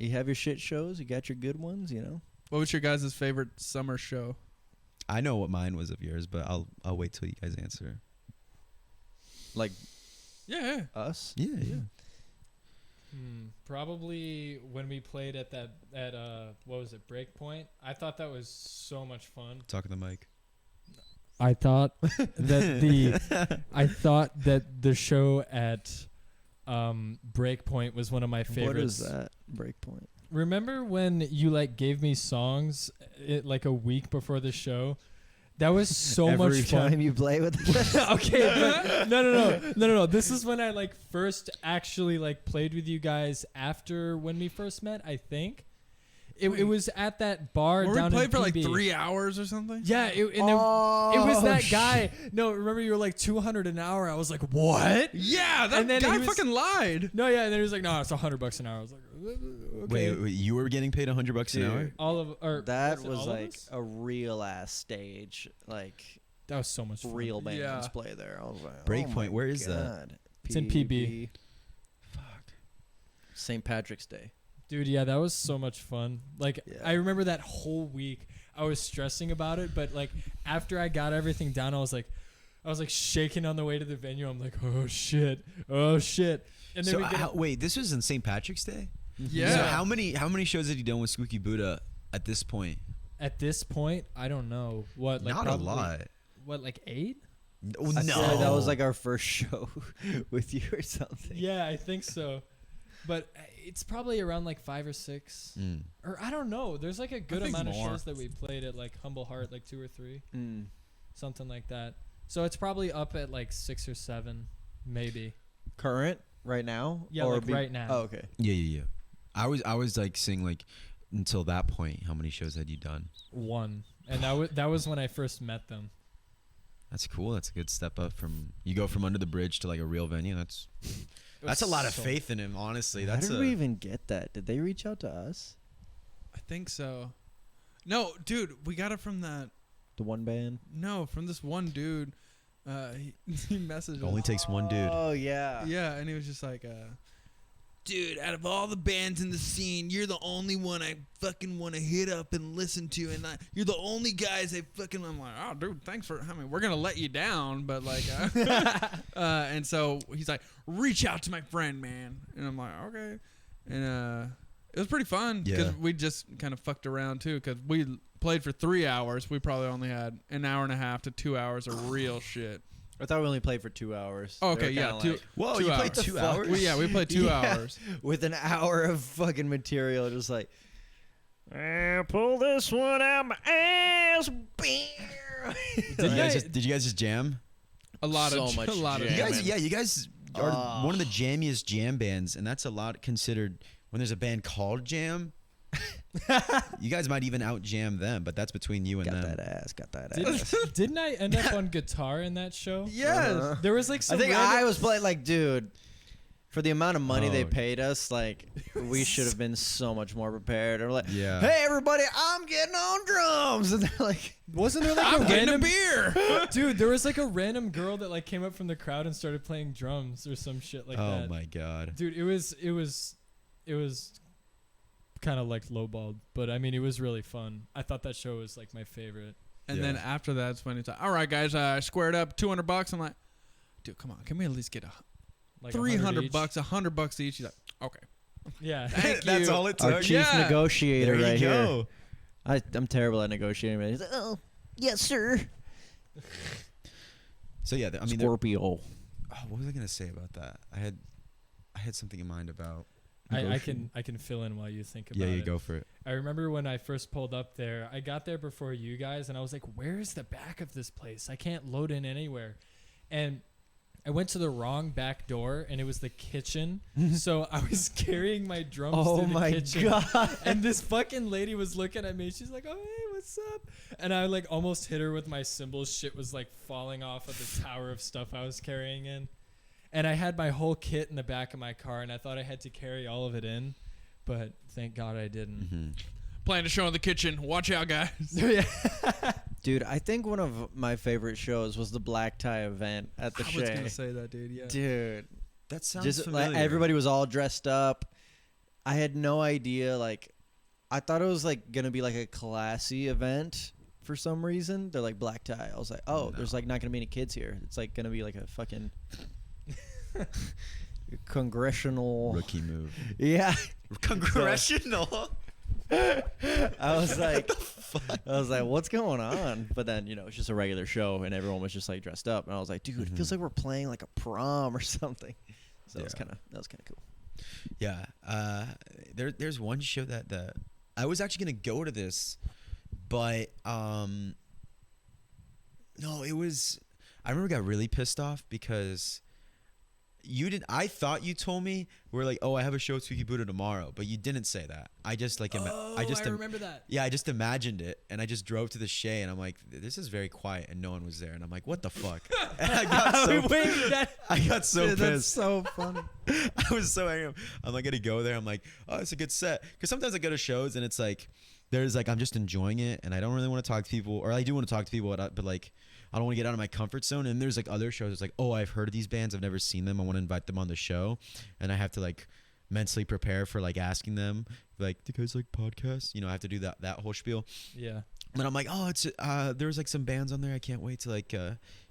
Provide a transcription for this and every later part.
You have your shit shows. You got your good ones. You know. What was your guys' favorite summer show? I know what mine was of yours, but I'll wait till you guys answer. Like Yeah. us. Yeah. Probably when we played at what was it, Breakpoint. I thought that was so much fun. Talk to the mic. I thought that the show at Breakpoint was one of my favorites. What is that? Breakpoint. Remember when you like gave me songs like a week before the show? That was so much fun. Every time you play with us. Okay, but no. This is when I like first actually like played with you guys after when we first met, I think. It was at that bar Where down we played in for like PB. 3 hours or something? Yeah, it was that guy. No, remember you were like $200 an hour. I was like, what? Yeah, that And then guy he was- fucking lied. No, yeah, and then he was like, no, it's $100 an hour. I was like, okay. Wait, you were getting paid $100 an Dude. hour? All of or That was it was all of like us? a real ass stage. Like That was so much fun. real bands Yeah. play there. I was like, Breakpoint, oh my where is that? God. It's in PB. Fuck. St. Patrick's Day. Dude, yeah, that was so much fun. Like, Yeah. I remember that whole week I was stressing about it, but like after I got everything down, I was like shaking on the way to the venue. I'm like, oh shit. And then So we get wait, this was in St. Patrick's Day? Yeah. So how many shows had you done with Squeaky Buddha at this point? at this point, I don't know what. Like Not probably, a lot. What, like 8? No, I feel like that was like our first show with you or something. Yeah, I think so. But it's probably around like 5 or 6, or I don't know. There's like a good think amount of more. shows that we played at like Humble Heart, like 2 or 3, Mm. something like that. So it's probably up at like 6 or 7, maybe. Current right now? Yeah, or like right now. Oh, okay. Yeah. I was like saying like until that point, how many shows had you done? 1, and that was when I first met them. That's cool. That's a good step up from you go from under the bridge to like a real venue. That's a lot of faith in him, honestly. How did we even get that? Did they reach out to us? I think so. No, dude, we got it from that. The one band? No, from this one dude. He messaged us. Only takes one dude. Oh, yeah. Yeah, and he was just like, dude, out of all the bands in the scene, you're the only one I fucking want to hit up and listen to, and you're the only guys I fucking. I'm like, oh, dude, thanks for. I mean, we're gonna let you down, but like, and so he's like, reach out to my friend, man, and I'm like, okay, and it was pretty fun because Yeah. we just kind of fucked around too because we played for 3 hours. We probably only had an hour and a half to 2 hours of real shit. I thought we only played for 2 hours. Oh, They okay, were yeah, kinda 2. like, Whoa, 2 you hours. played 2 fuck? hours? We played 2 Yeah. hours. with an hour of fucking material, just like, pull this one out my ass. Did you guys just jam? A lot So of much a lot of You jamming. guys, yeah, you guys are one of the jammiest jam bands, and that's a lot considered when there's a band called Jam. You guys might even out jam them, but that's between you and Got them. that ass. Got that ass. Didn't I end up on guitar in that show? Yes. There was like I some think random- I was playing like, dude, for the amount of money they Oh. paid us, like, we should have been so much more prepared. Or like, Yeah. hey everybody, I'm getting on drums, and they're like, Wasn't there like I'm a getting a random beer. dude? There was like a random girl that like came up from the crowd and started playing drums or some shit like Oh that. my god. Dude, it was kind of like lowballed, but I mean it was really fun. I thought that show was like my favorite. And Yeah. then after that, it's when it's like, all right, guys, I squared up $200. I'm like, dude, come on, can we at least get Like $300, each. $100 each? He's like, okay, Yeah. thank That's you. all it our took. chief Yeah. negotiator There right you here. go. I'm terrible at negotiating. But he's like, oh, yes, sir. So yeah, I mean, Scorpio. what was I gonna say about that? I had something in mind about. I can fill in while you think about Yeah, it. you go for it. I remember when I first pulled up there, I got there before you guys, and I was like, where's the back of this place? I can't load in anywhere. And I went to the wrong back door, and it was the kitchen. So I was carrying my drums Oh to the my kitchen. God. And this fucking lady was looking at me. She's like, oh, hey, what's up? And I like almost hit her with my cymbals. Shit was like falling off of the tower of stuff I was carrying in. And I had my whole kit in the back of my car, and I thought I had to carry all of it in. But thank God I didn't. Mm-hmm. Playing a show in the kitchen. Watch out, guys. Dude, I think one of my favorite shows was the Black Tie event at the I was Shea. gonna say that, dude. Yeah. Dude, That sounds just familiar. like everybody was all dressed up. I had no idea. Like, I thought it was like gonna be like a classy event for some reason. They're like black tie. I was like, oh, there's like not gonna be any kids here. It's like gonna be like a fucking congressional Rookie move. Yeah. Congressional. I was like, what's going on? But then, it's just a regular show, and everyone was just like dressed up, and I was like, dude, it feels like we're playing like a prom or something. So that was kind of cool. Yeah. There's one show that I was actually gonna go to this, but no, it was. I remember I got really pissed off because you didn't. I thought you told me we're like, oh, I have a show at Squeaky Buddha tomorrow, but you didn't say that. I just like, I remember that. Yeah, I just imagined it, and I just drove to the Shea, and I'm like, this is very quiet, and no one was there, and I'm like, what the fuck? And I got so Dude, pissed. that's so funny. I was so angry. I'm like, gonna go there. I'm like, oh, it's a good set. Because sometimes I go to shows, and it's like, there's like, I'm just enjoying it, and I don't really want to talk to people, or I do want to talk to people, but like, I don't want to get out of my comfort zone. And there's like other shows. It's like, oh, I've heard of these bands. I've never seen them. I want to invite them on the show. And I have to like mentally prepare for like asking them, like, do you guys like podcasts? I have to do that whole spiel. Yeah. And I'm like, oh, it's there's like some bands on there. I can't wait to like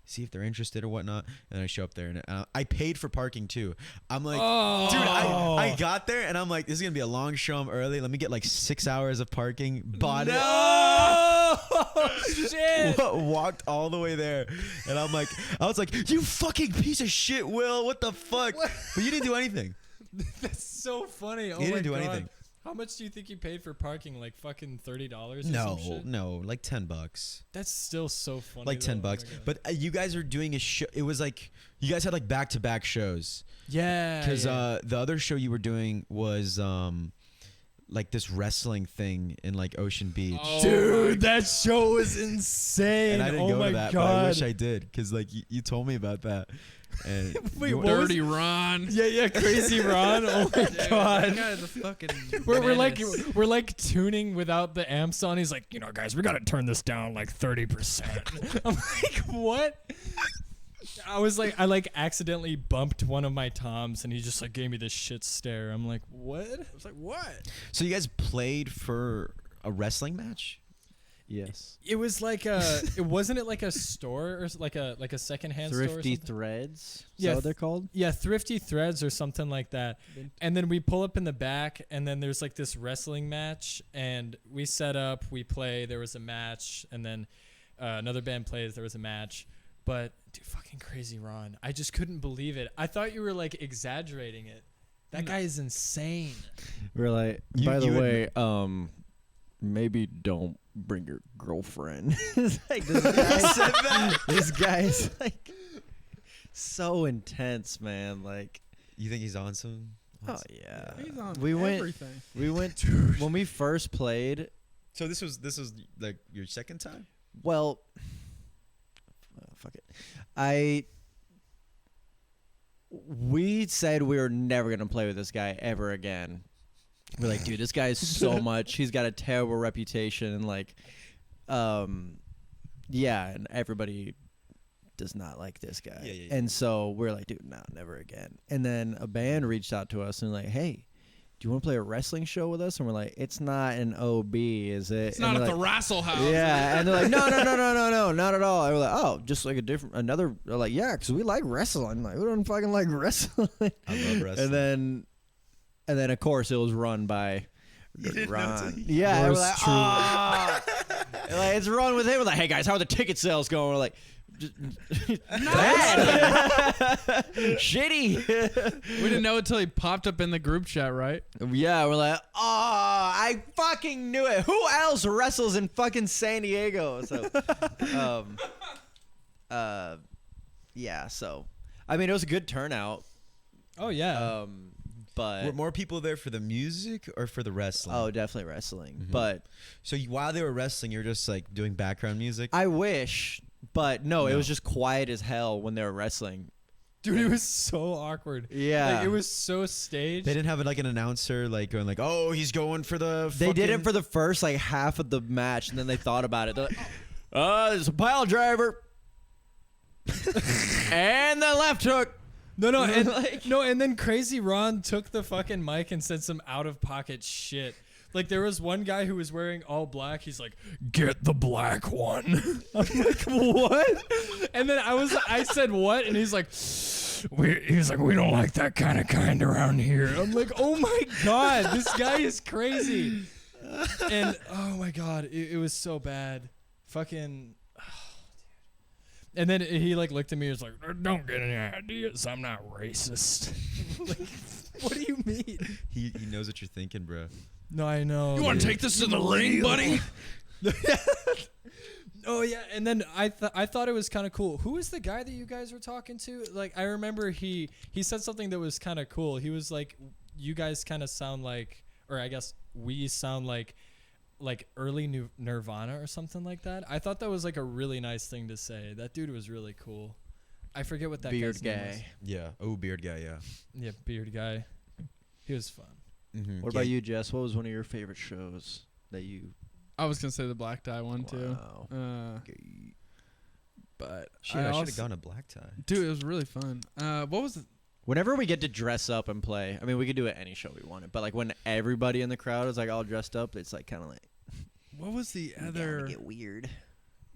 see if they're interested or whatnot. And I show up there, and I paid for parking too. I'm like, dude, I got there, and I'm like, this is gonna be a long show. I'm early. Let me get like 6 hours of parking. Bought it. Shit. Walked all the way there, and I was like, you fucking piece of shit, Will. What the fuck? But you didn't do anything. That's so funny. Oh You my didn't do God. anything. How much do you think you paid for parking? Like fucking $30 or some shit? No, like $10. That's still so funny. Like $10. Oh my God. But you guys are doing a show. It was like you guys had like back-to-back shows. Yeah. Because the other show you were doing was like this wrestling thing in like Ocean Beach. Oh, dude, that show was insane. And I didn't oh go my to that, God. but I wish I did, because like you told me about that. And Wait, what Dirty Ron. Yeah, Crazy Ron. Oh my That God. guy's a fucking We're like tuning without the amps on. He's like, guys, we gotta turn this down like 30%. I'm like, what? I like accidentally bumped one of my toms, and he just like gave me this shit stare. I'm like, what? I was like, what? So you guys played for a wrestling match? Yes. It was like it wasn't it like a store or like a secondhand store or Thrifty something? Threads. Is Yeah, that what they're called? Yeah, Thrifty Threads or something like that. And then we pull up in the back, and then there's like this wrestling match, and we set up, we play, there was a match, and then another band plays, there was a match. But dude, fucking Crazy Ron, I just couldn't believe it. I thought you were like exaggerating it. That guy is insane. We're like, by the way, maybe don't bring your girlfriend. It's like this guy's like so intense, man. Like, You think he's on some? oh yeah. He's on everything. We went when we first played. So this was like your second time? Well, fuck it. We said we were never gonna play with this guy ever again. We're like, dude, this guy's so much. He's got a terrible reputation, and like, yeah, and everybody does not like this guy. Yeah. And so we're like, dude, no, never again. And then a band reached out to us and like, hey, do you want to play a wrestling show with us? And we're like, it's not an OB, is it? It's not at the Wrestle House. Yeah, and they're like, no, not at all. And we're like, oh, just like another. They're like, yeah, because we like wrestling. Like, we don't fucking like wrestling. I love wrestling. And then of course it was run by Ron. Yeah, Yours we're like, truly. oh. Like, it's run with him. We're like, hey guys, how are the ticket sales going? We're like, bad. Shitty. We didn't know until he popped up in the group chat, right? Yeah, we're like, oh, I fucking knew it. Who else wrestles in fucking San Diego? So, yeah. So, I mean, it was a good turnout. Oh yeah. But Were more people there for the music or for the wrestling? oh, definitely wrestling. Mhm. But So while they were wrestling, you're just like doing background music? I wish, but no, it No. was just quiet as hell when they were wrestling. Dude, it was so awkward. Yeah. Like, it was so staged. They didn't have like an announcer like going like, oh, he's going for the. They did it fucking-" for the first like half of the match, and then they thought about it. They're like, there's a pile driver, and the left hook. No, and Like- and then Crazy Ron took the fucking mic and said some out of pocket shit. Like there was one guy who was wearing all black. He's like, "Get the black one." I'm like, "What?" And then I said, "What?" And he's like, "We don't like that kind around here." I'm like, "Oh my god, this guy is crazy." And oh my god, it was so bad. Fucking. And then he like looked at me and was like, "Don't get any ideas. I'm not racist." Like, what do you mean? He knows what you're thinking, bro. No, I know. You want to take this to the ring, buddy? Oh yeah, and then I thought it was kind of cool. Who was the guy that you guys were talking to? Like I remember he said something that was kind of cool. He was like, "You guys kind of sound like, or I guess we sound like early Nirvana or something like that." I thought that was like a really nice thing to say. That dude was really cool. I forget what that Beard guy's name was. guy. Yeah. Oh, beard guy. Yeah. Yeah, beard guy. He was fun. Mm-hmm. What about you, Jess? What was one of your favorite shows that you? I was gonna say the black tie one too. Wow. But Shit, I should have gone a black tie. Dude, it was really fun. What was it? Whenever we get to dress up and play, I mean, we could do it any show we wanted, but like when everybody in the crowd is like all dressed up, it's like kind of like What was the we other? gotta get weird.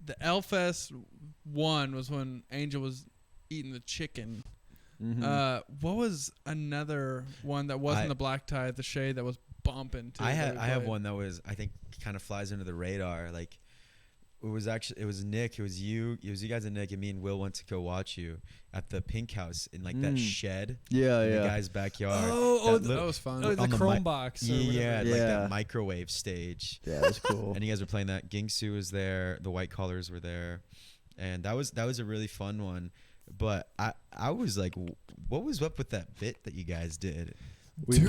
The Elfest one was when Angel was eating the chicken. Mhm. What was another one that wasn't the black tie, the shade that was bumping? Too, I that have played? one that was, I think, kind of flies under the radar. Like it was Nick, it was you guys and Nick, and me and Will went to go watch you at the Pink House in like that shed Yeah, in yeah. the guy's backyard. That was fun. Oh, the on the Chrome mi- box. Or Yeah, whatever. like Yeah. that microwave stage. Yeah, it was cool. And you guys were playing that. Gingsu was there, the White Collars were there, and that was a really fun one. But I was like, what was up with that bit that you guys did? We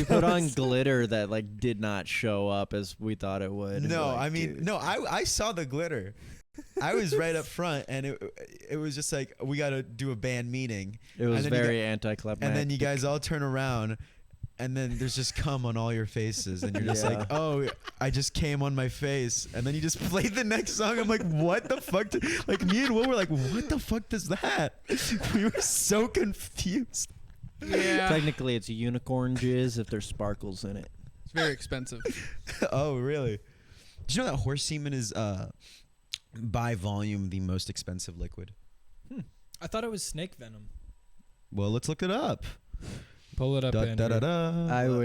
put on glitter that like did not show up as we thought it would. No, Like, I mean, dude. no, I saw the glitter. I was right up front, and it was just like, we got to do a band meeting. It was and then you very anticlimactic. And then you guys all turn around, and then there's just cum on all your faces, and you're just Yeah. like, oh, I just came on my face. And then you just played the next song. I'm like, what the fuck? Like, me and Will were like, what the fuck does that? We were so confused. Yeah, Technically, it's unicorn jizz if there's sparkles in it. it's very expensive. Oh, really? Did you know that horse semen is, by volume, the most expensive liquid? I thought it was snake venom. Well, let's look it up. Pull it up. Da, Andrew. da, da, da. I would